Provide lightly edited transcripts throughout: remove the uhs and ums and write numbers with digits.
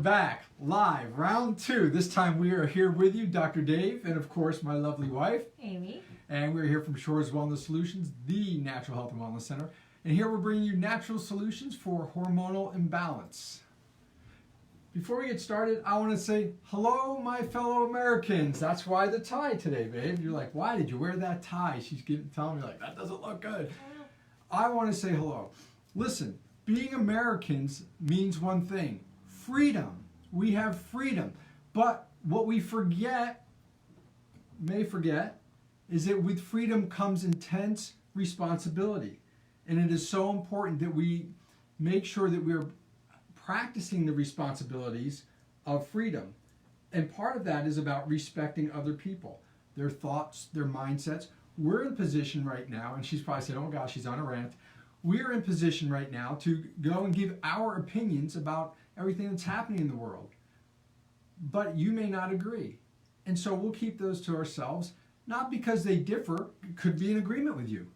back, live, round 2. This time we are here with you, Dr. Dave, and of course my lovely wife, Amy. And we're here from Shores Wellness Solutions, the Natural Health and Wellness Center. And here we're bringing you natural solutions for hormonal imbalance. Before we get started, I want to say hello, my fellow Americans. That's why the tie today, babe. You're like, why did you wear that tie? She's telling me like, that doesn't look good. I want to say hello. Listen, being Americans means one thing. Freedom. We have freedom. But what we may forget, is that with freedom comes intense responsibility. And it is so important that we make sure that we're practicing the responsibilities of freedom. And part of that is about respecting other people, their thoughts, their mindsets. We're in position right now, and she's probably said, oh gosh, she's on a rant. We're in position right now to go and give our opinions about everything that's happening in the world. But you may not agree. And so we'll keep those to ourselves, not because they differ, could be in agreement with you.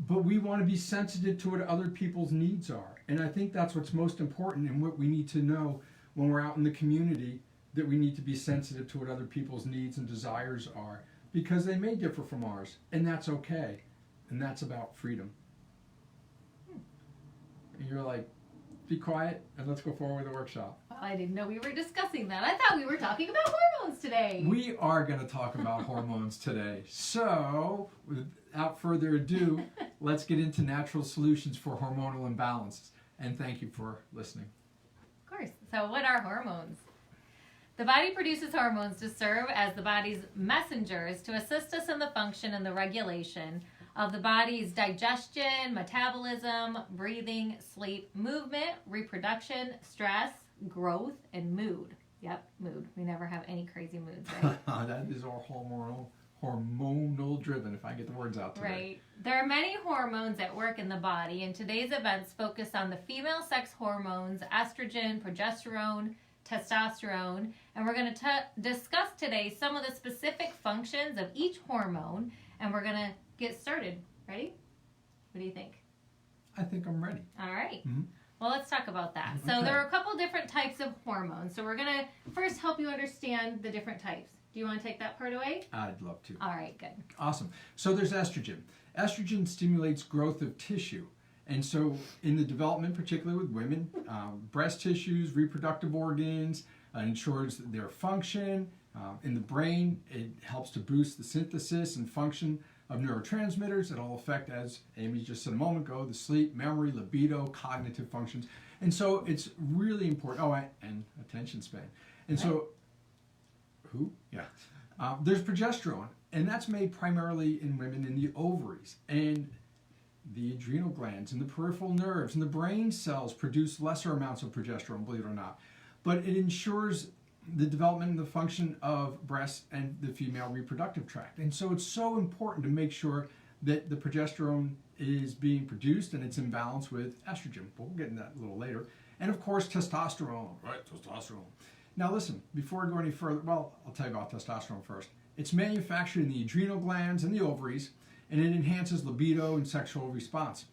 But we want to be sensitive to what other people's needs are. And I think that's what's most important and what we need to know when we're out in the community, that we need to be sensitive to what other people's needs and desires are, because they may differ from ours, and that's okay. And that's about freedom. And you're like, be quiet and let's go forward with the workshop. Well, I didn't know we were discussing that. I thought we were talking about hormones today. We are going to talk about hormones today. So, without further ado, let's get into natural solutions for hormonal imbalances. And thank you for listening. Of course. So what are hormones? The body produces hormones to serve as the body's messengers to assist us in the function and the regulation of the body's digestion, metabolism, breathing, sleep, movement, reproduction, stress, growth, and mood. Yep, mood. We never have any crazy moods, right? That is all hormonal driven, if I get the words out today. Right. There are many hormones at work in the body, and today's events focus on the female sex hormones, estrogen, progesterone, testosterone, and we're going to discuss today some of the specific functions of each hormone, and we're going to get started. Ready? What do you think? I think I'm ready. All right. Mm-hmm. Well, let's talk about that. So Okay. there are a couple different types of hormones. So we're going to first help you understand the different types. Do you want to take that part away? I'd love to. All right, good. Awesome. So there's estrogen. Estrogen stimulates growth of tissue. And so in the development, particularly with women, breast tissues, reproductive organs, ensures their function. In the brain, it helps to boost the synthesis and function of neurotransmitters that all affect, as Amy just said a moment ago, the sleep, memory, libido, cognitive functions. And so it's really important. Oh, and attention span. And so, there's progesterone, and that's made primarily in women in the ovaries. And the adrenal glands and the peripheral nerves and the brain cells produce lesser amounts of progesterone, believe it or not. But it ensures the development and the function of breast and the female reproductive tract. And so it's so important to make sure that the progesterone is being produced and it's in balance with estrogen. But we'll get into that a little later. And of course, testosterone, right? Testosterone. Now listen, before I go any further, well, I'll tell you about testosterone first. It's manufactured in the adrenal glands and the ovaries, and it enhances libido and sexual response.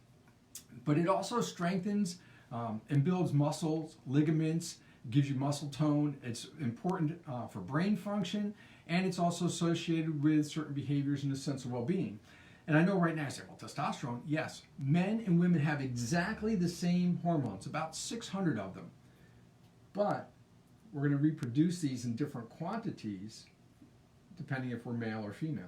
But it also strengthens and builds muscles, ligaments, gives you muscle tone. It's important for brain function, and it's also associated with certain behaviors and a sense of well-being. And I know right now I say, well, testosterone, yes. Men and women have exactly the same hormones, about 600 of them. But we're going to reproduce these in different quantities depending if we're male or female.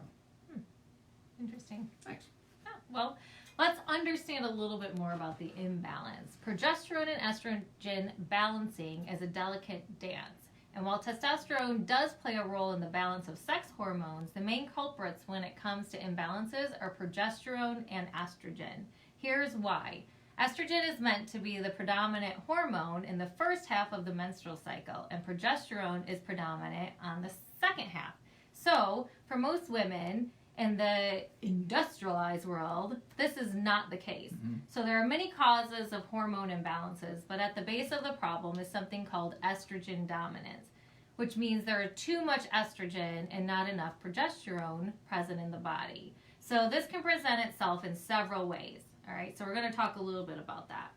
Interesting. Thanks. Oh, well, let's understand a little bit more about the imbalance. Progesterone and estrogen balancing is a delicate dance. And while testosterone does play a role in the balance of sex hormones, the main culprits when it comes to imbalances are progesterone and estrogen. Here's why. Estrogen is meant to be the predominant hormone in the first half of the menstrual cycle, and progesterone is predominant on the second half. So, for most women, in the industrialized world, this is not the case. Mm-hmm. So there are many causes of hormone imbalances, but at the base of the problem is something called estrogen dominance, which means there are too much estrogen and not enough progesterone present in the body. So this can present itself in several ways. All right, so we're going to talk a little bit about that.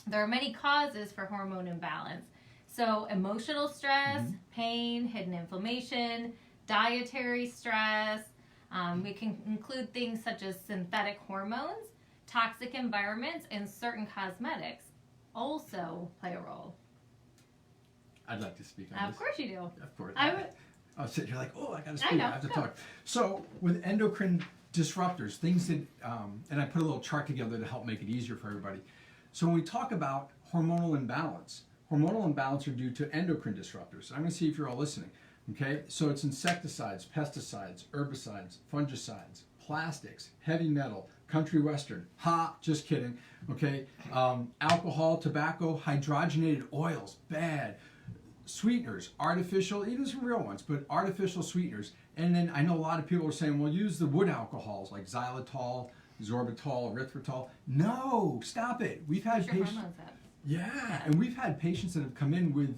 There are many causes for hormone imbalance. So emotional stress, pain, hidden inflammation, dietary stress. We can include things such as synthetic hormones, toxic environments, and certain cosmetics also play a role. I'd like to speak on this. Of course you do. Of course. I would. I was sitting here like, oh, I got to speak. I know. I have to talk. So with endocrine disruptors, things that, and I put a little chart together to help make it easier for everybody. So when we talk about hormonal imbalance are due to endocrine disruptors. I'm going to see if you're all listening. Okay, so it's insecticides, pesticides, herbicides, fungicides, plastics, heavy metal, country western. Ha, just kidding. Okay, alcohol, tobacco, hydrogenated oils, bad. Sweeteners, artificial, even some real ones, but artificial sweeteners. And then I know a lot of people are saying, well, use the wood alcohols like xylitol, sorbitol, erythritol. No, stop it. We've had patients. Yeah, and we've had patients that have come in with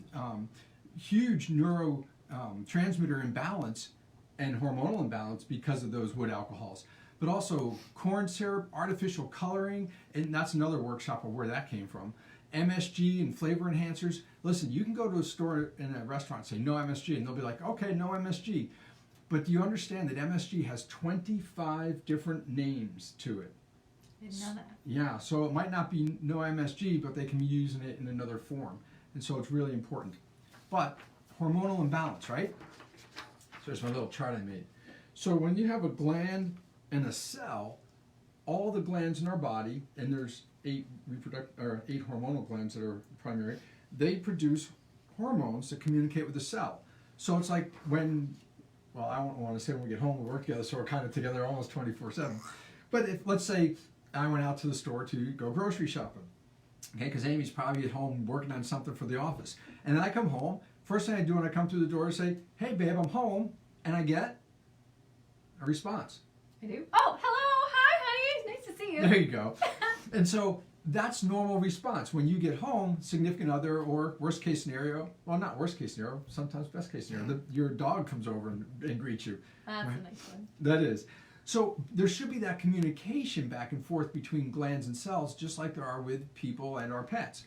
huge neurotransmitter imbalance and hormonal imbalance because of those wood alcohols. But also corn syrup, artificial coloring, and that's another workshop of where that came from. MSG and flavor enhancers. Listen, you can go to a store in a restaurant and say no MSG, and they'll be like, okay, no MSG. But do you understand that MSG has 25 different names to it? Didn't know that. Yeah, so it might not be no MSG, but they can be using it in another form. And so it's really important. But hormonal imbalance, right? So there's my little chart I made. So when you have a gland and a cell, all the glands in our body, and there's 8 hormonal glands that are primary, they produce hormones that communicate with the cell. So it's like when, well, I don't want to say when we get home, we work together, so we're kind of together almost 24/7. But if, let's say, I went out to the store to go grocery shopping, okay, because Amy's probably at home working on something for the office. And then I come home, first thing I do when I come through the door is say, hey, babe, I'm home, and I get a response. I do? Oh, hello, hi, honey, nice to see you. There you go. And so that's normal response. When you get home, significant other, or worst case scenario, well, not worst case scenario, sometimes best case scenario, your dog comes over and greets you. That's right? a nice one. That is. So there should be that communication back and forth between glands and cells, just like there are with people and our pets.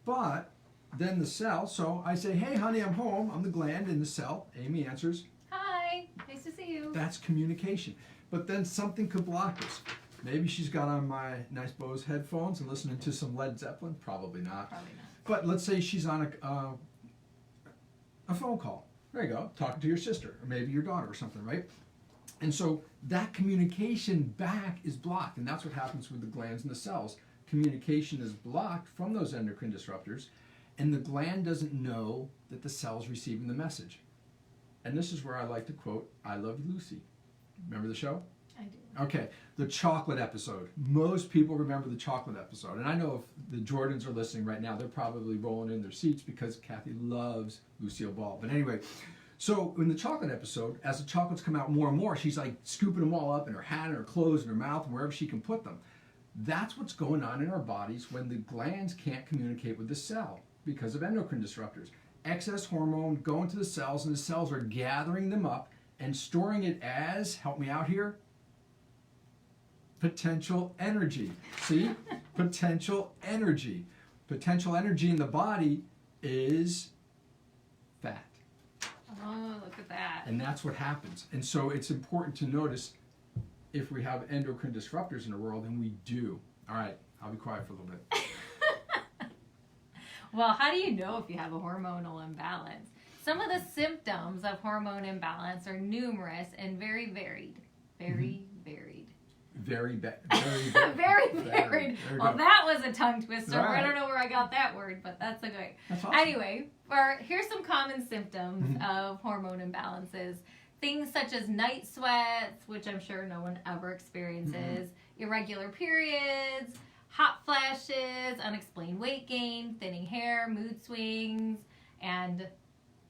But then the cell, so I say, hey, honey, I'm home. I'm the gland in the cell. Amy answers. Hi, nice to see you. That's communication. But then something could block this. Maybe she's got on my nice Bose headphones and listening to some Led Zeppelin. Probably not. Probably not. But let's say she's on a phone call. There you go, talking to your sister or maybe your daughter or something, right? And so that communication back is blocked, and that's what happens with the glands and the cells. Communication is blocked from those endocrine disruptors, and the gland doesn't know that the cell's receiving the message. And this is where I like to quote, I Love You, Lucy. Remember the show? I do. Okay, the chocolate episode. Most people remember the chocolate episode. And I know if the Jordans are listening right now, they're probably rolling in their seats because Kathy loves Lucille Ball. But anyway, so in the chocolate episode, as the chocolates come out more and more, she's like scooping them all up in her hat and her clothes and her mouth and wherever she can put them. That's what's going on in our bodies when the glands can't communicate with the cell because of endocrine disruptors. Excess hormone going to the cells, and the cells are gathering them up and storing it as, help me out here, potential energy. See? Potential energy. Potential energy in the body is fat. Oh, look at that. And that's what happens. And so it's important to notice if we have endocrine disruptors in the world, and we do. All right, I'll be quiet for a little bit. Well, how do you know if you have a hormonal imbalance? Some of the symptoms of hormone imbalance are numerous and very varied. Very varied. Very varied. Very. Well, that was a tongue twister. Right. I don't know where I got that word, but that's okay. That's awesome. Anyway, here's some common symptoms of hormone imbalances. Things such as night sweats, which I'm sure no one ever experiences, irregular periods, hot flashes, unexplained weight gain, thinning hair, mood swings, and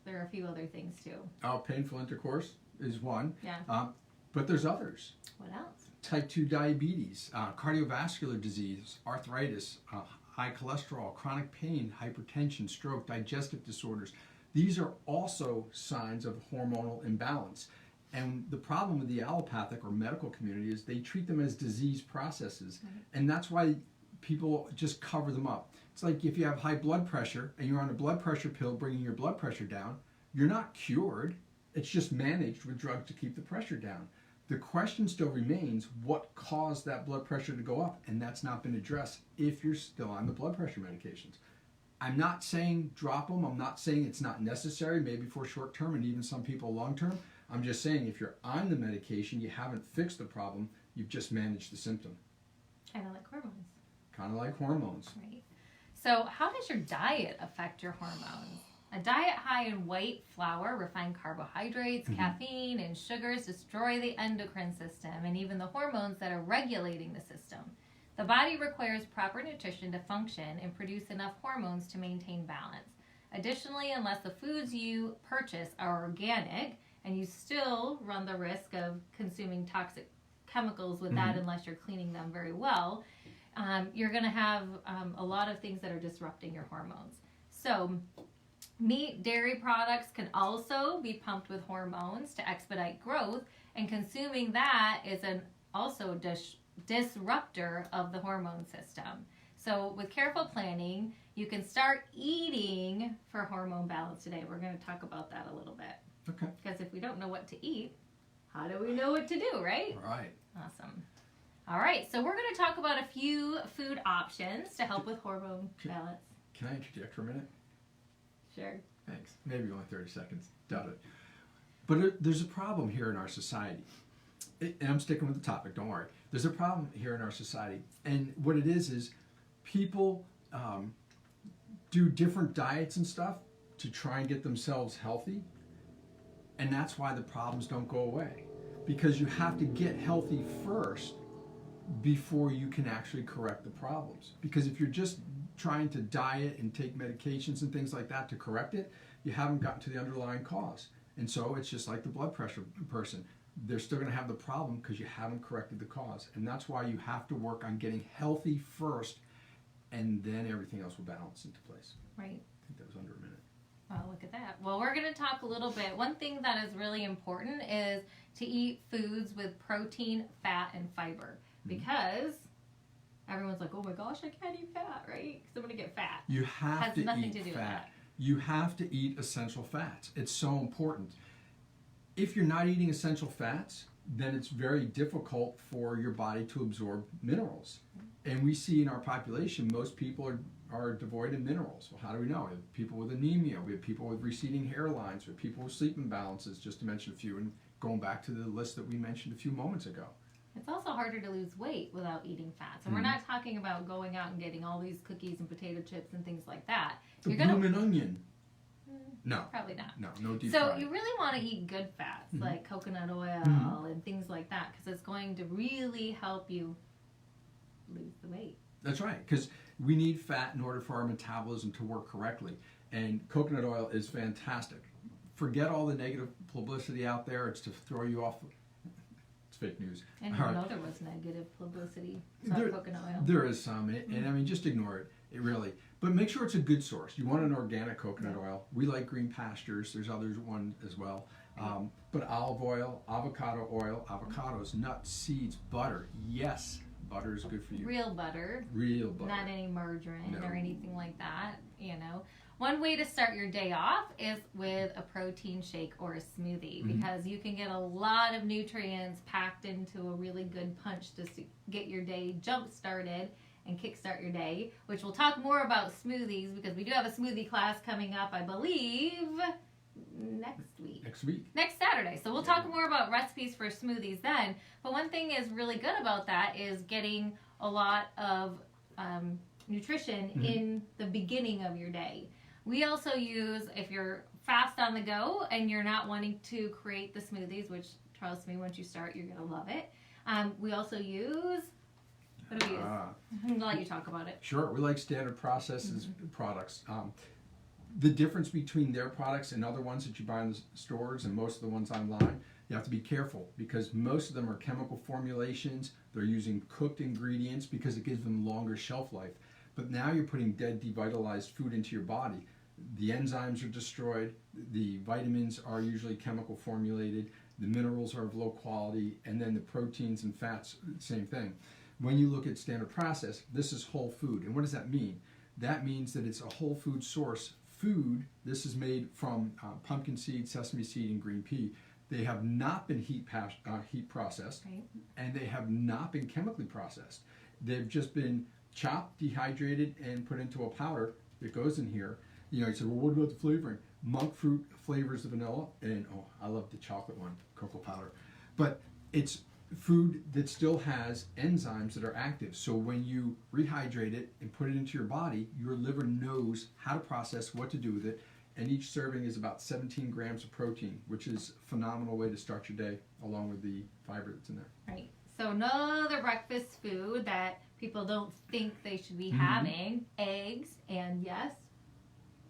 there are a few other things too. Oh, painful intercourse is one. Yeah. But there's others. What else? Type 2 diabetes, cardiovascular disease, arthritis, high cholesterol, chronic pain, hypertension, stroke, digestive disorders. These are also signs of hormonal imbalance. And the problem with the allopathic or medical community is they treat them as disease processes. And that's why people just cover them up. It's like if you have high blood pressure and you're on a blood pressure pill bringing your blood pressure down, you're not cured. It's just managed with drugs to keep the pressure down. The question still remains, what caused that blood pressure to go up? And that's not been addressed if you're still on the blood pressure medications. I'm not saying drop them. I'm not saying it's not necessary, maybe for short term and even some people long term. I'm just saying if you're on the medication, you haven't fixed the problem, you've just managed the symptom. Kind of like hormones. Kind of like hormones. Right. So how does your diet affect your hormones? A diet high in white flour, refined carbohydrates, caffeine, and sugars destroy the endocrine system and even the hormones that are regulating the system. The body requires proper nutrition to function and produce enough hormones to maintain balance. Additionally, unless the foods you purchase are organic, and you still run the risk of consuming toxic chemicals with that unless you're cleaning them very well, you're going to have a lot of things that are disrupting your hormones. So meat, dairy products can also be pumped with hormones to expedite growth, and consuming that is also a disruptor of the hormone system. So with careful planning, you can start eating for hormone balance today. We're going to talk about that a little bit. Okay. Because if we don't know what to eat, how do we know what to do, right? Right. Awesome. All right, so we're going to talk about a few food options to help with hormone balance. Can I interject for a minute? Sure. Thanks. Maybe only 30 seconds. Doubt it. But there's a problem here in our society. And I'm sticking with the topic, don't worry. There's a problem here in our society. And what it is people do different diets and stuff to try and get themselves healthy. And that's why the problems don't go away. Because you have to get healthy first before you can actually correct the problems. Because if you're just trying to diet and take medications and things like that to correct it, you haven't gotten to the underlying cause. And so it's just like the blood pressure person. They're still going to have the problem because you haven't corrected the cause. And that's why you have to work on getting healthy first, and then everything else will balance into place. Right. I think that was under a minute. Oh, look at that. Well, we're going to talk a little bit. One thing that is really important is to eat foods with protein, fat, and fiber. Because everyone's like, oh my gosh, I can't eat fat, right? Because I'm going to get fat. You have to nothing eat to do with fat. that. You have to eat essential fats. It's so important. If you're not eating essential fats, then it's very difficult for your body to absorb minerals. And we see in our population, most people are devoid of minerals. Well, how do we know? We have people with anemia, we have people with receding hairlines, we have people with sleep imbalances, just to mention a few, and going back to the list that we mentioned a few moments ago. It's also harder to lose weight without eating fats. And we're not talking about going out and getting all these cookies and potato chips and things like that. The bloomin' onion. No. Probably not. No deep So fry. you really want to eat good fats, like coconut oil and things like that, because it's going to really help you lose the weight. That's right, because we need fat in order for our metabolism to work correctly. And coconut oil is fantastic. Forget all the negative publicity out there. It's to throw you off. It's fake news. I didn't know there was negative publicity about coconut oil. There is some, and I mean, just ignore it. It really. But make sure it's a good source. You want an organic coconut oil. We like Green Pastures. There's others one as well. But olive oil, avocado oil, avocados, nuts, seeds, butter. Yes, butter is good for you. Real butter. Real butter. Not any margarine or anything like that, you know. One way to start your day off is with a protein shake or a smoothie, because you can get a lot of nutrients packed into a really good punch to get your day jump started and kickstart your day, which we'll talk more about smoothies, because we do have a smoothie class coming up, I believe, next Saturday. So we'll talk more about recipes for smoothies then. But one thing is really good about that is getting a lot of nutrition in the beginning of your day. We also use, if you're fast on the go and you're not wanting to create the smoothies, which trust me, once you start, you're going to love it. We also use, what do we use? I'm going to let you talk about it. Sure. We like Standard Processes products. The difference between their products and other ones that you buy in the stores and most of the ones online, you have to be careful, because most of them are chemical formulations. They're using cooked ingredients because it gives them longer shelf life. But now you're putting dead, devitalized food into your body. The enzymes are destroyed. The vitamins are usually chemical formulated. The minerals are of low quality. And then the proteins and fats, same thing. When you look at Standard Process, this is whole food. And what does that mean? that means that it's a whole food source food. This is made from pumpkin seed, sesame seed, and green pea. They have not been heat processed, Right. and they have not been chemically processed. They've just been chopped, dehydrated, and put into a powder that goes in here. You know, you said, well, what about the flavoring? Monk fruit flavors the vanilla, and oh, I love the chocolate one, cocoa powder. But it's food that still has enzymes that are active. So when you rehydrate it and put it into your body, your liver knows how to process, what to do with it. And each serving is about 17 grams of protein, which is a phenomenal way to start your day, along with the fiber that's in there. Right. So another breakfast food that people don't think they should be having, eggs, and yes,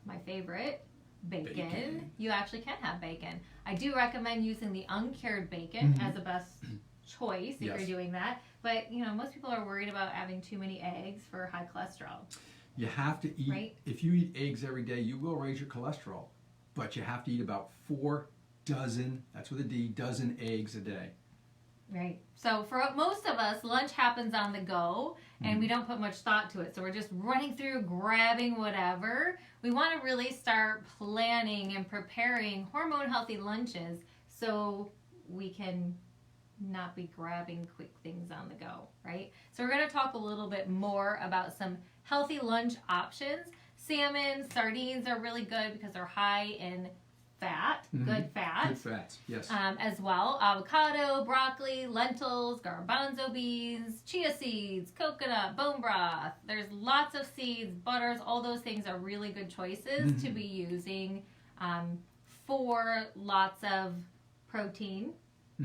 my favorite, bacon. You actually can have bacon. I do recommend using the uncured bacon as the best choice if you're doing that. But, you know, most people are worried about having too many eggs for high cholesterol. You have to eat, Right. if you eat eggs every day, you will raise your cholesterol. But you have to eat about 4 dozen, that's with a D, dozen eggs a day. Right. So for most of us, lunch happens on the go, and we don't put much thought to it. So we're just running through, grabbing whatever. We want to really start planning and preparing hormone-healthy lunches so we can not be grabbing quick things on the go, right? So we're going to talk a little bit more about some healthy lunch options. Salmon, sardines are really good because they're high in fat, good fat. Good fats, yes. As well. Avocado, broccoli, lentils, garbanzo beans, chia seeds, coconut, bone broth. There's lots of seeds, butters, all those things are really good choices to be using for lots of protein,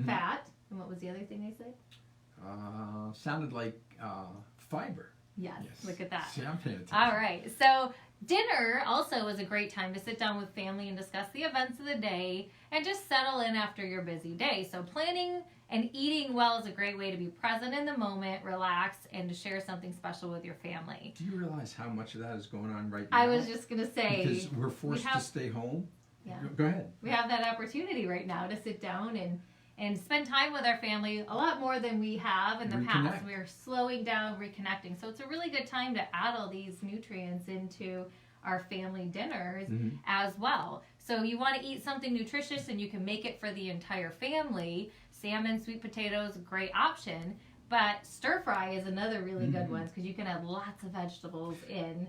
fat. And what was the other thing they said? Sounded like fiber. Yes, look at that. See, I'm paying attention. All right. So dinner also is a great time to sit down with family and discuss the events of the day and just settle in after your busy day. So planning and eating well is a great way to be present in the moment, relax, and to share something special with your family. Do you realize how much of that is going on right now? I was just going to say. Because we're forced to stay home. Yeah. Go ahead. We have that opportunity right now to sit down and spend time with our family a lot more than we have in the past. We're slowing down, reconnecting. So it's a really good time to add all these nutrients into our family dinners as well. So you want to eat something nutritious and you can make it for the entire family. Salmon, sweet potatoes, a great option. But stir fry is another really good one because you can add lots of vegetables in.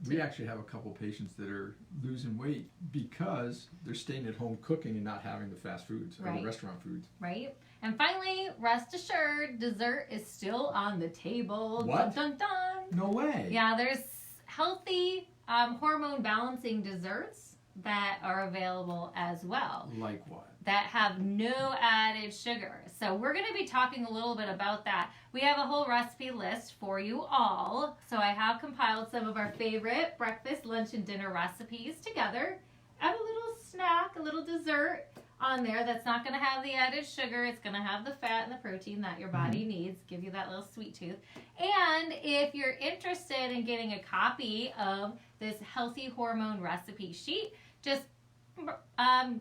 We actually have a couple patients that are losing weight because they're staying at home cooking and not having the fast foods or the restaurant foods. Right. And finally, rest assured, dessert is still on the table. What? Dun, dun, dun. No way. Yeah, there's healthy hormone balancing desserts that are available as well. Like what? That have no added sugar. So we're going to be talking a little bit about that. We have a whole recipe list for you all. So I have compiled some of our favorite breakfast, lunch, and dinner recipes together. Add a little snack, a little dessert on there that's not going to have the added sugar. It's going to have the fat and the protein that your body needs, give you that little sweet tooth. And if you're interested in getting a copy of this healthy hormone recipe sheet, just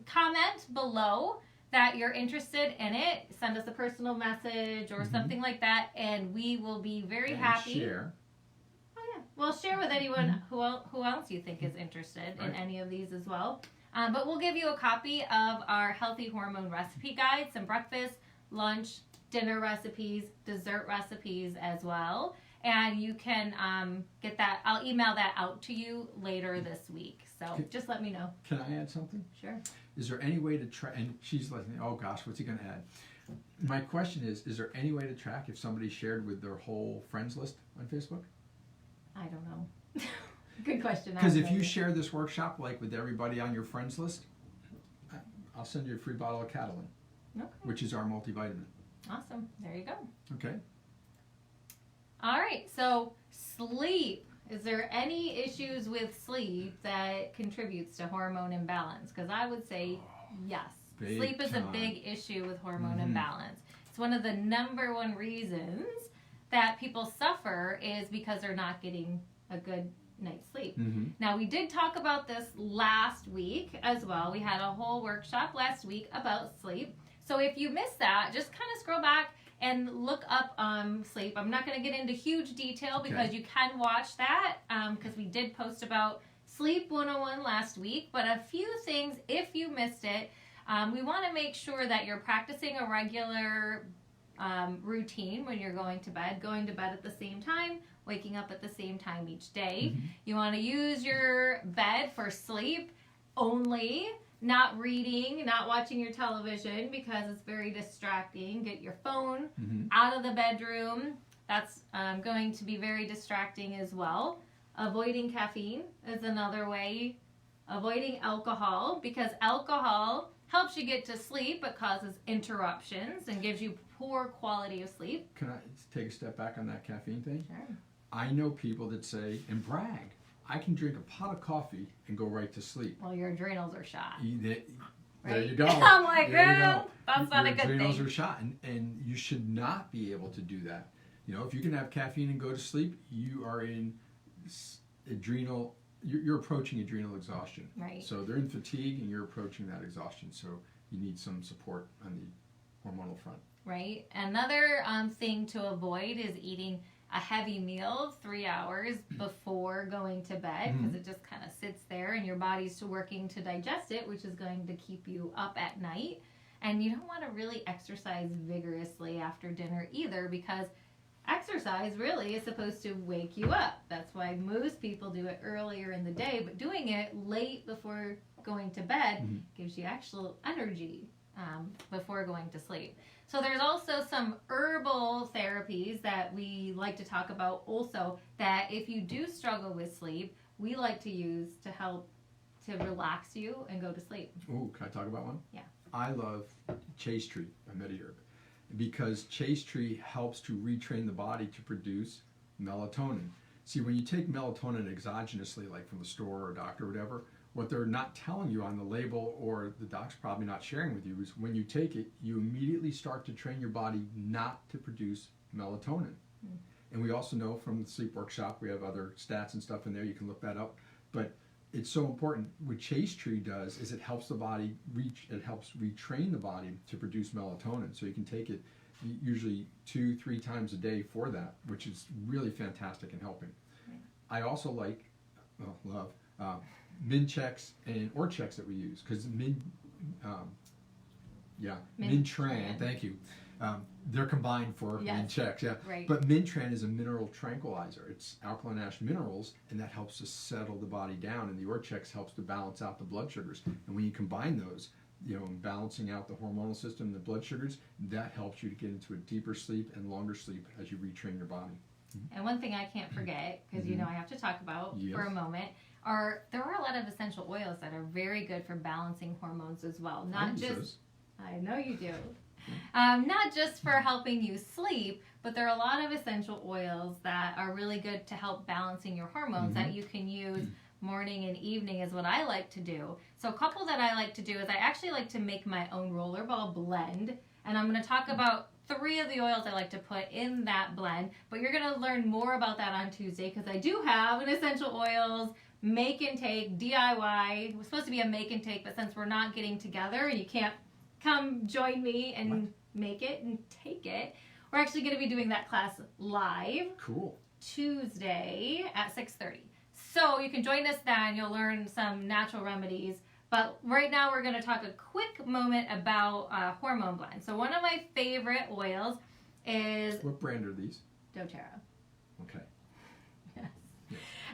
comment below that you're interested in it. Send us a personal message or something like that, and we will be very happy. Share. Oh yeah, well, share with anyone who else you think is interested in any of these as well. But we'll give you a copy of our healthy hormone recipe guide, some breakfast, lunch, dinner recipes, dessert recipes as well. And you can get that. I'll email that out to you later this week. So just let me know. Can I add something? Sure. Is there any way to track? And she's like, oh gosh, what's he going to add? My question is there any way to track if somebody shared with their whole friends list on Facebook? I don't know. Good question. Because if you share this workshop like with everybody on your friends list, I'll send you a free bottle of Catalin, which is our multivitamin. Awesome. There you go. Okay. All right. So sleep. Is there any issues with sleep that contributes to hormone imbalance? Because I would say yes. Sleep is a big issue with hormone imbalance. It's one of the number one reasons that people suffer is because they're not getting a good night's sleep. Now, we did talk about this last week as well. We had a whole workshop last week about sleep. So if you missed that, just kind of scroll back and look up sleep. I'm not going to get into huge detail because Okay. you can watch that because we did post about Sleep 101 last week. But a few things, if you missed it, we want to make sure that you're practicing a regular routine when you're going to bed at the same time, waking up at the same time each day. Mm-hmm. You want to use your bed for sleep only, not reading, not watching your television because it's very distracting. Get your phone Mm-hmm. out of the bedroom. That's going to be very distracting as well. Avoiding caffeine is another way. Avoiding alcohol, because alcohol helps you get to sleep but causes interruptions and gives you poor quality of sleep. Can I take a step back on that caffeine thing? Sure. I know people that say, and brag, I can drink a pot of coffee and go right to sleep. Well, your adrenals are shot. There Right? you go. I'm like, There you girl, go. that's not a Your good adrenals thing. are shot, and you should not be able to do that. You know, if you can have caffeine and go to sleep, you are in adrenal. You're approaching adrenal exhaustion. Right. So they're in fatigue, and you're approaching that exhaustion. So you need some support on the hormonal front. Right. Another thing to avoid is eating a heavy meal 3 hours before going to bed because it just kind of sits there and your body's working to digest it, which is going to keep you up at night. And you don't want to really exercise vigorously after dinner either because exercise really is supposed to wake you up. That's why most people do it earlier in the day, but doing it late before going to bed gives you actual energy before going to sleep. So there's also some herbal therapies that we like to talk about also that if you do struggle with sleep, we like to use to help to relax you and go to sleep. Oh, can I talk about one? Yeah. I love Chase Tree by MediHerb because Chase Tree helps to retrain the body to produce melatonin. See, when you take melatonin exogenously, like from the store or doctor or whatever, what they're not telling you on the label, or the doc's probably not sharing with you, is when you take it, you immediately start to train your body not to produce melatonin. And we also know from the sleep workshop, we have other stats and stuff in there, you can look that up. But it's so important. What Chase Tree does is it helps the body it helps retrain the body to produce melatonin. So you can take it usually 2-3 times a day for that, which is really fantastic in helping. I also love min checks and or checks that we use because Mintran, thank you. They're combined for min checks, yeah. Right. But Mintran is a mineral tranquilizer. It's alkaline ash minerals, and that helps to settle the body down. And the Orchex helps to balance out the blood sugars. And when you combine those, you know, balancing out the hormonal system and the blood sugars, that helps you to get into a deeper sleep and longer sleep as you retrain your body. And one thing I can't forget, because you know I have to talk about for a moment, there are a lot of essential oils that are very good for balancing hormones as well. Not just, I know you do. Not just for helping you sleep, but there are a lot of essential oils that are really good to help balancing your hormones that you can use morning and evening is what I like to do. So a couple that I like to do is I actually like to make my own rollerball blend. And I'm going to talk about 3 of the oils I like to put in that blend. But you're going to learn more about that on Tuesday because I do have an essential oils make and take DIY. It was supposed to be a make and take, but since we're not getting together and you can't come join me and make it and take it, we're actually going to be doing that class live. Cool. Tuesday at 6:30. So you can join us then. You'll learn some natural remedies. But right now we're going to talk a quick moment about hormone blends. So one of my favorite oils is... What brand are these? doTERRA. Okay. Yes.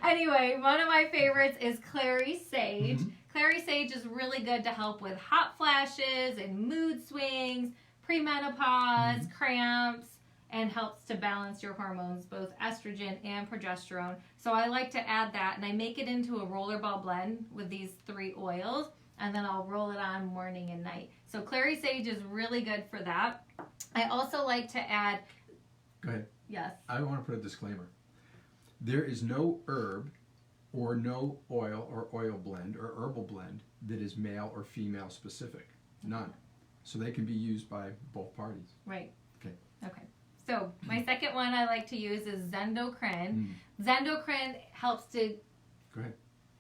Anyway, one of my favorites is Clary Sage. Clary Sage is really good to help with hot flashes and mood swings, premenopause, cramps, and helps to balance your hormones, both estrogen and progesterone. So I like to add that, and I make it into a rollerball blend with these 3 oils, and then I'll roll it on morning and night. So Clary Sage is really good for that. I also like to add... Go ahead. Yes. I want to put a disclaimer. There is no herb or no oil or oil blend or herbal blend that is male or female specific. None. So they can be used by both parties. Right. Okay. Okay. So my second one I like to use is Zendo Credit. Zendo Credit helps to... Go ahead.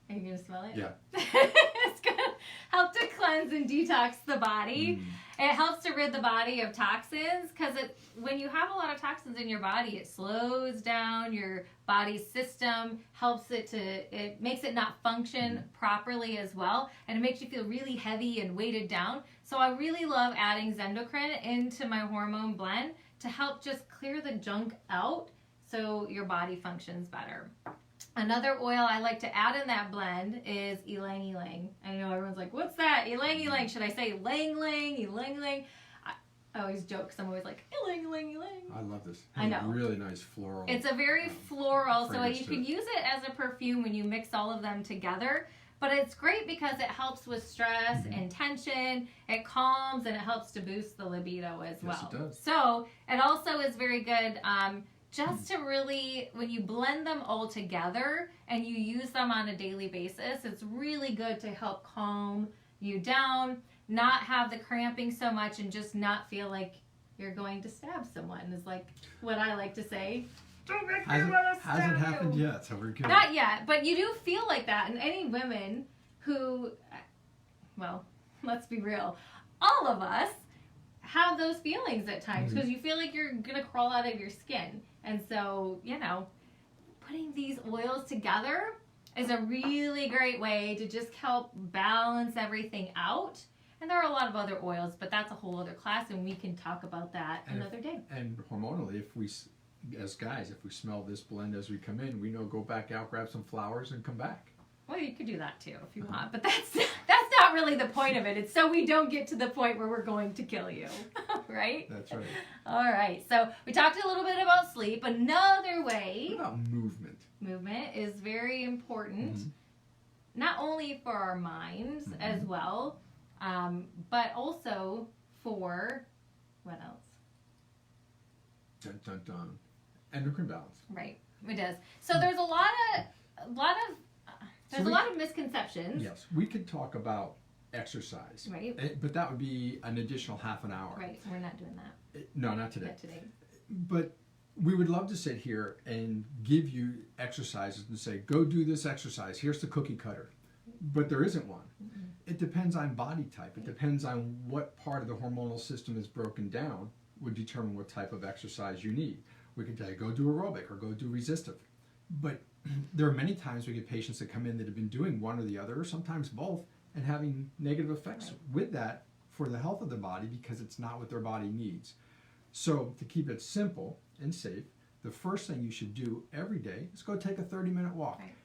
Are you going to smell it? Yeah. It's going to help to cleanse cleanse and detox the body. It helps to rid the body of toxins because when you have a lot of toxins in your body, it slows down your body's system, it makes it not function properly as well, and it makes you feel really heavy and weighted down. So I really love adding Zendo Credit into my hormone blend to help just clear the junk out so your body functions better. Another oil I like to add in that blend is ylang ylang. I know everyone's like, what's that? Ylang ylang. Should I say lang lang, ylang ylang? I always joke because I'm always like, ylang ylang ylang. I love this. I know. Really nice floral. It's a very floral, so you can it. use it as a perfume when you mix all of them together. But it's great because it helps with stress and tension. It calms and it helps to boost the libido as well. Yes, it does. So it also is very good just to really, when you blend them all together and you use them on a daily basis, it's really good to help calm you down, not have the cramping so much, and just not feel like you're going to stab someone is like what I like to say. Don't make me want to stab Hasn't happened you. yet, so we're good. Not yet, but you do feel like that. And any women who, well, let's be real, all of us have those feelings at times because you feel like you're going to crawl out of your skin. And so, putting these oils together is a really great way to just help balance everything out. And there are a lot of other oils, but that's a whole other class, and we can talk about that another day. And hormonally, as guys, if we smell this blend as we come in, we know go back out, grab some flowers, and come back. Well, you could do that too if you want, but that's not really the point of it. It's so we don't get to the point where we're going to kill you, right? That's right. All right, so we talked a little bit about sleep. Another way, What about movement? Movement is very important, not only for our minds as well, but also for, what else? Dun, dun, dun. Endocrine balance. Right, it does. So there's a lot of misconceptions. Yes, we could talk about exercise. Right. But that would be an additional half an hour. Right, we're not doing that. No, not today. Not today. But we would love to sit here and give you exercises and say, go do this exercise. Here's the cookie cutter. But there isn't one. It depends on body type. It depends on what part of the hormonal system is broken down would determine what type of exercise you need. We can tell you, go do aerobic or go do resistive. But there are many times we get patients that come in that have been doing one or the other, or sometimes both, and having negative effects with that for the health of the body because it's not what their body needs. So to keep it simple and safe, the first thing you should do every day is go take a 30-minute walk. Right.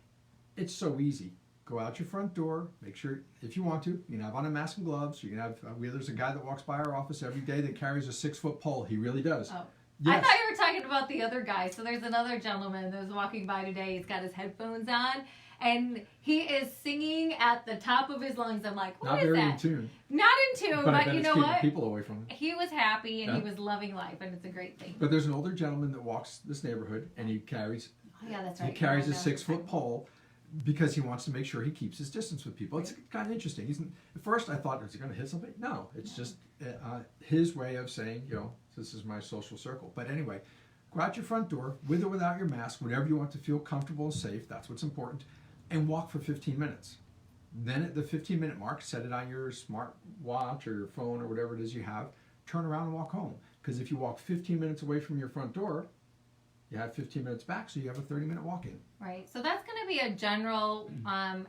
It's so easy. Go out your front door, make sure, if you want to, you can have on a mask and gloves. You can have, there's a guy that walks by our office every day that carries a 6-foot pole. He really does. Oh. Yes. I thought you were talking about the other guy. So there's another gentleman that was walking by today. He's got his headphones on, and he is singing at the top of his lungs. I'm like, what Not is very that? in tune. Not in tune, But I but bet you it's know keeping what? people away from him. He was happy, and Yeah. he was loving life, and it's a great thing. But there's an older gentleman that walks this neighborhood, and he carries Oh, yeah, that's right. he carries a Yeah, 6-foot pole because he wants to make sure he keeps his distance with people. It's kind of interesting. At first I thought, is he going to hit somebody? No, it's just his way of saying, this is my social circle. But anyway, go out your front door, with or without your mask, whenever you want to feel comfortable and safe, that's what's important, and walk for 15 minutes. Then at the 15-minute mark, set it on your smart watch or your phone or whatever it is you have, turn around and walk home. Because if you walk 15 minutes away from your front door, you have 15 minutes back, so you have a 30-minute walk-in. Right. So that's going to be a general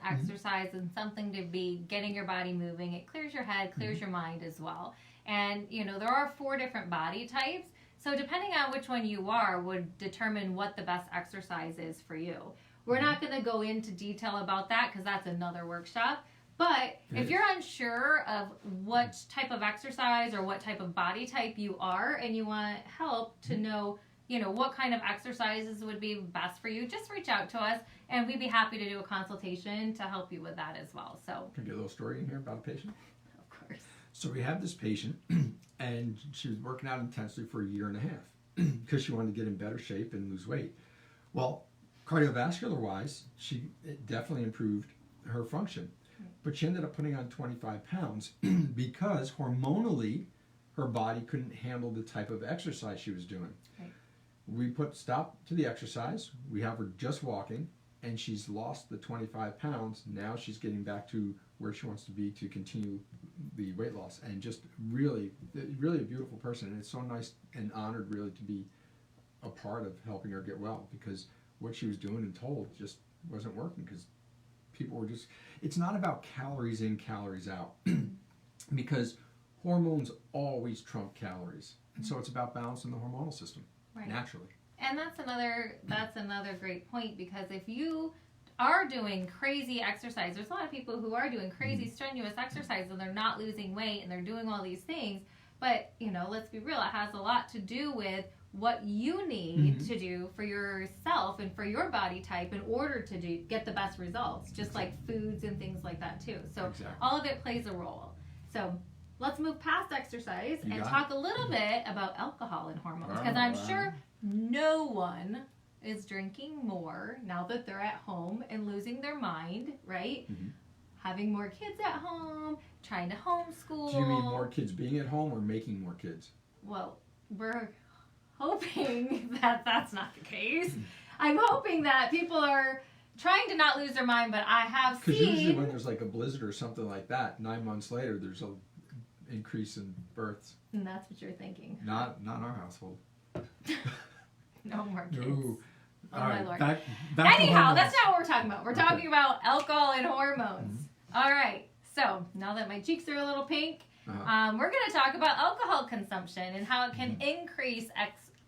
exercise and something to be getting your body moving. It clears your head, clears your mind as well. And, there are 4 different body types. So depending on which one you are would determine what the best exercise is for you. We're not going to go into detail about that because that's another workshop. But if you're unsure of what type of exercise or what type of body type you are and you want help to know what kind of exercises would be best for you, just reach out to us and we'd be happy to do a consultation to help you with that as well. So, Can I get a little story in here about a patient? of course. So we have this patient, and she was working out intensely for a year and a half because she wanted to get in better shape and lose weight. Well, cardiovascular-wise, it definitely improved her function. But she ended up putting on 25 pounds because hormonally her body couldn't handle the type of exercise she was doing. Right. We put stop to the exercise. We have her just walking, and she's lost the 25 pounds. Now she's getting back to where she wants to be to continue the weight loss, and just really a beautiful person. And it's so nice and honored really to be a part of helping her get well, because what she was doing and told just wasn't working, because people were just, it's not about calories in, calories out, because hormones always trump calories. And so it's about balancing the hormonal system naturally. And that's another great point, because if you are doing crazy exercise, there's a lot of people who are doing crazy strenuous exercise and they're not losing weight and they're doing all these things, but let's be real, it has a lot to do with what you need to do for yourself and for your body type in order to get the best results, just like foods and things like that too. So all of it plays a role. So let's move past exercise and talk a little bit about alcohol and hormones, because I'm sure no one is drinking more now that they're at home and losing their mind, right? Having more kids at home, trying to homeschool. Do you mean more kids being at home or making more kids? Well, we're hoping that that's not the case. I'm hoping that people are trying to not lose their mind, but I have seen... Because usually when there's like a blizzard or something like that, 9 months later, there's an increase in births. And that's what you're thinking. Not in our household. No more kids. No. Oh, all my right, Lord. Back Anyhow, that's not what we're talking about. We're talking about alcohol and hormones. All right. So now that my cheeks are a little pink, we're going to talk about alcohol consumption and how it can increase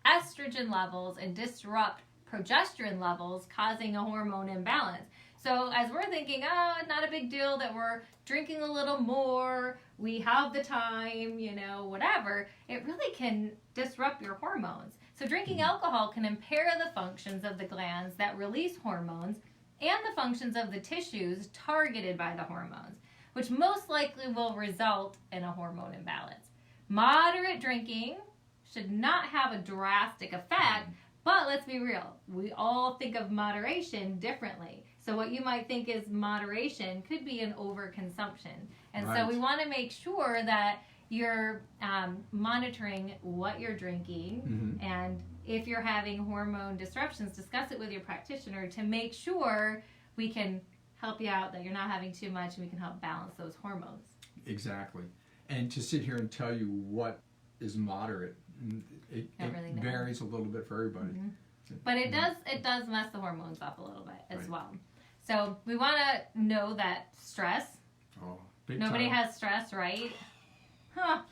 estrogen levels and disrupt progesterone levels, causing a hormone imbalance. So as we're thinking, not a big deal that we're drinking a little more, we have the time, whatever, it really can disrupt your hormones. So drinking alcohol can impair the functions of the glands that release hormones and the functions of the tissues targeted by the hormones, which most likely will result in a hormone imbalance. Moderate drinking should not have a drastic effect, but let's be real, we all think of moderation differently. So what you might think is moderation could be an overconsumption. And so we want to make sure that you're monitoring what you're drinking, and if you're having hormone disruptions, discuss it with your practitioner to make sure we can help you out, that you're not having too much, and we can help balance those hormones. Exactly. And to sit here and tell you what is moderate, it really varies a little bit for everybody. But it does mess the hormones up a little bit as well. So we want to know that stress, nobody has stress, right?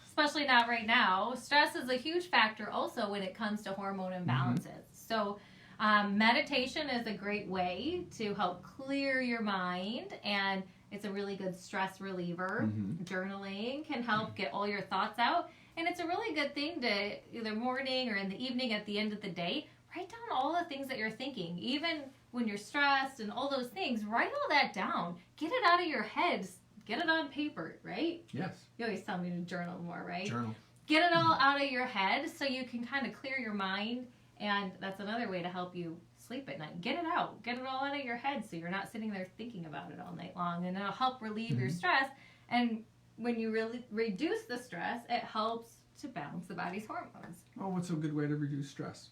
Especially not right now. Stress is a huge factor also when it comes to hormone imbalances. So meditation is a great way to help clear your mind, and it's a really good stress reliever. Journaling can help get all your thoughts out, and it's a really good thing to either morning or in the evening at the end of the day, write down all the things that you're thinking. Even when you're stressed and all those things, write all that down. Get it out of your head. Get it on paper, right? Yes. You always tell me to journal more, right? Journal. Get it all out of your head so you can kind of clear your mind, and that's another way to help you sleep at night. Get it out. Get it all out of your head so you're not sitting there thinking about it all night long, and it'll help relieve your stress. And when you really reduce the stress, it helps to balance the body's hormones. Oh, what's a good way to reduce stress?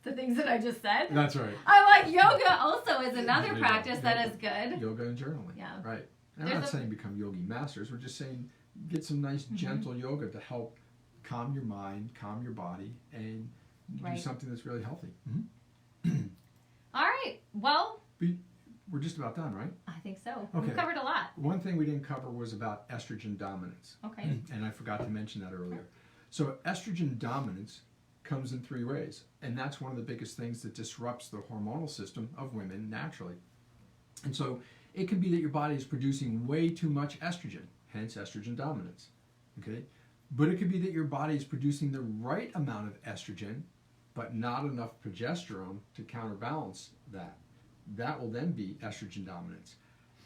The things that I just said? That's right. I like yoga also is another practice that is good. Yoga and journaling. Yeah. Right. And I'm not saying become yogi masters. We're just saying get some nice gentle yoga to help calm your mind, calm your body, and do something that's really healthy. All right. Well, we're just about done, right? I think so. Okay. We covered a lot. One thing we didn't cover was about estrogen dominance. Okay. And I forgot to mention that earlier. So estrogen dominance comes in 3 ways, and that's one of the biggest things that disrupts the hormonal system of women naturally. And so it can be that your body is producing way too much estrogen, hence estrogen dominance. Okay? But it could be that your body is producing the right amount of estrogen, but not enough progesterone to counterbalance that. That will then be estrogen dominance.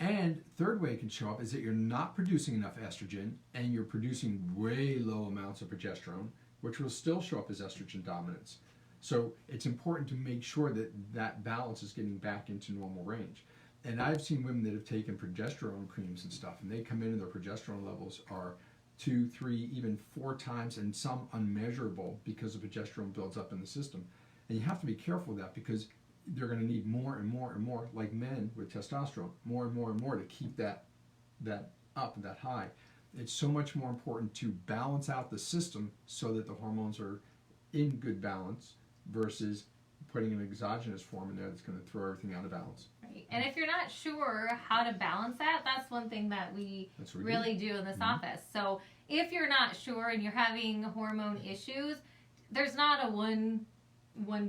And third way it can show up is that you're not producing enough estrogen and you're producing way low amounts of progesterone, which will still show up as estrogen dominance. So it's important to make sure that that balance is getting back into normal range. And I've seen women that have taken progesterone creams and stuff, and they come in and their progesterone levels are 2, 3, even 4 times, and some unmeasurable because the progesterone builds up in the system. And you have to be careful of that, because they're going to need more and more and more, like men with testosterone, more and more and more to keep that up, that high. It's so much more important to balance out the system so that the hormones are in good balance versus putting an exogenous form in there that's going to throw everything out of balance. Right. And if you're not sure how to balance that, that's one thing that we really do in this office. So if you're not sure and you're having hormone issues, there's not a one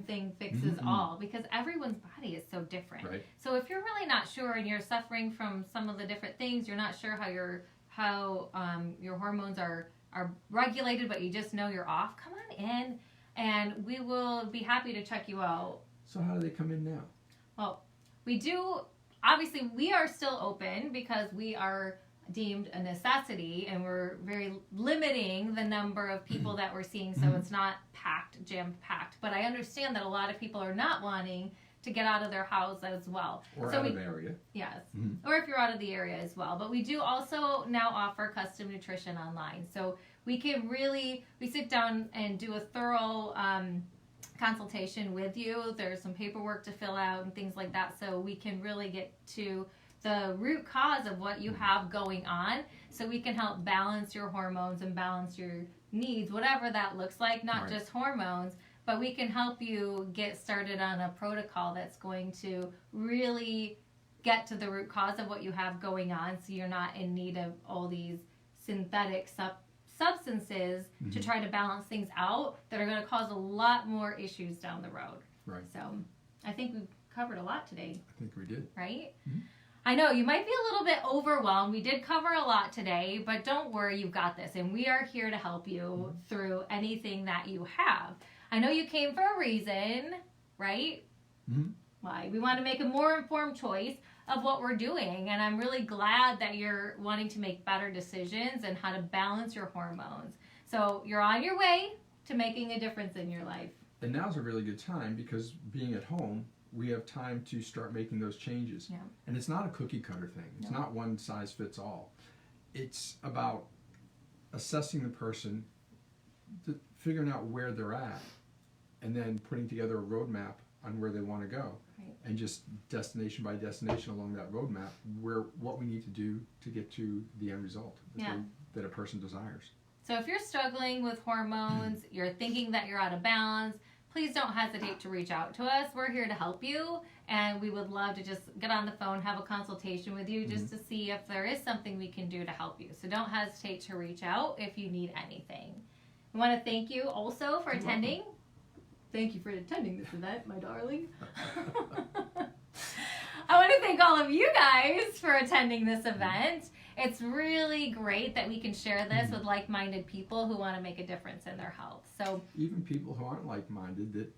thing fixes all, because everyone's body is so different. Right. So if you're really not sure and you're suffering from some of the different things, you're not sure how your hormones are regulated, but you just know you're off, come on in and we will be happy to check you out. So how do they come in now? Well, we do, obviously we are still open because we are deemed a necessity and we're very limiting the number of people that we're seeing, so it's not packed, jam-packed. But I understand that a lot of people are not wanting to get out of their house as well. Or out of the area. Yes. Or if you're out of the area as well. But we do also now offer custom nutrition online. So we can we sit down and do a thorough consultation with you. There's some paperwork to fill out and things like that, so we can really get to the root cause of what you have going on, so we can help balance your hormones and balance your needs, whatever that looks like, not just hormones, but we can help you get started on a protocol that's going to really get to the root cause of what you have going on, so you're not in need of all these synthetic substances to try to balance things out that are going to cause a lot more issues down the road. Right. So I think we've covered a lot today. I think we did. Right? I know you might be a little bit overwhelmed. We did cover a lot today, but don't worry, you've got this. And we are here to help you through anything that you have. I know you came for a reason, right? Why? We want to make a more informed choice of what we're doing. And I'm really glad that you're wanting to make better decisions and how to balance your hormones. So you're on your way to making a difference in your life. And now's a really good time because being at home, we have time to start making those changes. Yeah. And it's not a cookie cutter thing. It's not one size fits all. It's about assessing the person, figuring out where they're at, and then putting together a roadmap on where they want to go. Right. And just destination by destination along that roadmap, what we need to do to get to the end result that a person desires. So if you're struggling with hormones, you're thinking that you're out of balance, please don't hesitate to reach out to us. We're here to help you, and we would love to just get on the phone, have a consultation with you just to see if there is something we can do to help you. So don't hesitate to reach out if you need anything. We want to thank you also for attending. Thank you for attending this event, my darling. I want to thank all of you guys for attending this event. It's really great that we can share this with like-minded people who want to make a difference in their health. So even people who aren't like-minded that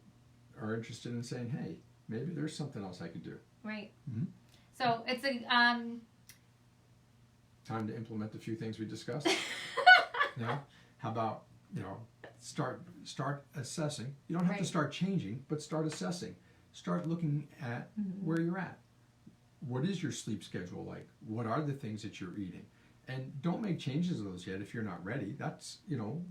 are interested in saying, hey, maybe there's something else I could do. Right. So it's a time to implement the few things we discussed. How about start assessing. You don't have to start changing, but start assessing. Start looking at where you're at. What is your sleep schedule like? What are the things that you're eating? And don't make changes to those yet if you're not ready. That's,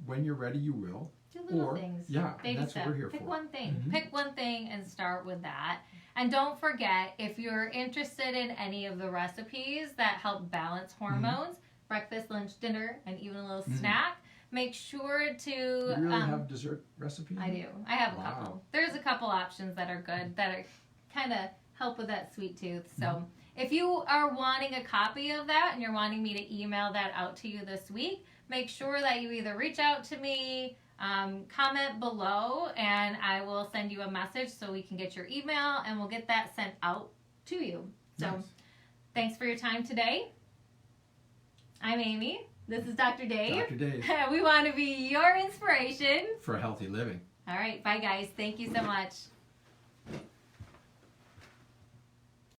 when you're ready, you will. Do little things. Yeah, baby that's steps. what we're here for. Pick one thing. Pick one thing and start with that. And don't forget, if you're interested in any of the recipes that help balance hormones, breakfast, lunch, dinner, and even a little snack, make sure to... You really have dessert recipes? I do. I have a couple. There's a couple options that are good, that are kind of help with that sweet tooth. So if you are wanting a copy of that and you're wanting me to email that out to you this week, make sure that you either reach out to me, comment below, and I will send you a message so we can get your email and we'll get that sent out to you. So thanks for your time today. I'm Amy. This is Dr. Dave. Dr. Dave. We want to be your inspiration for healthy living. All right. Bye, guys. Thank you so much.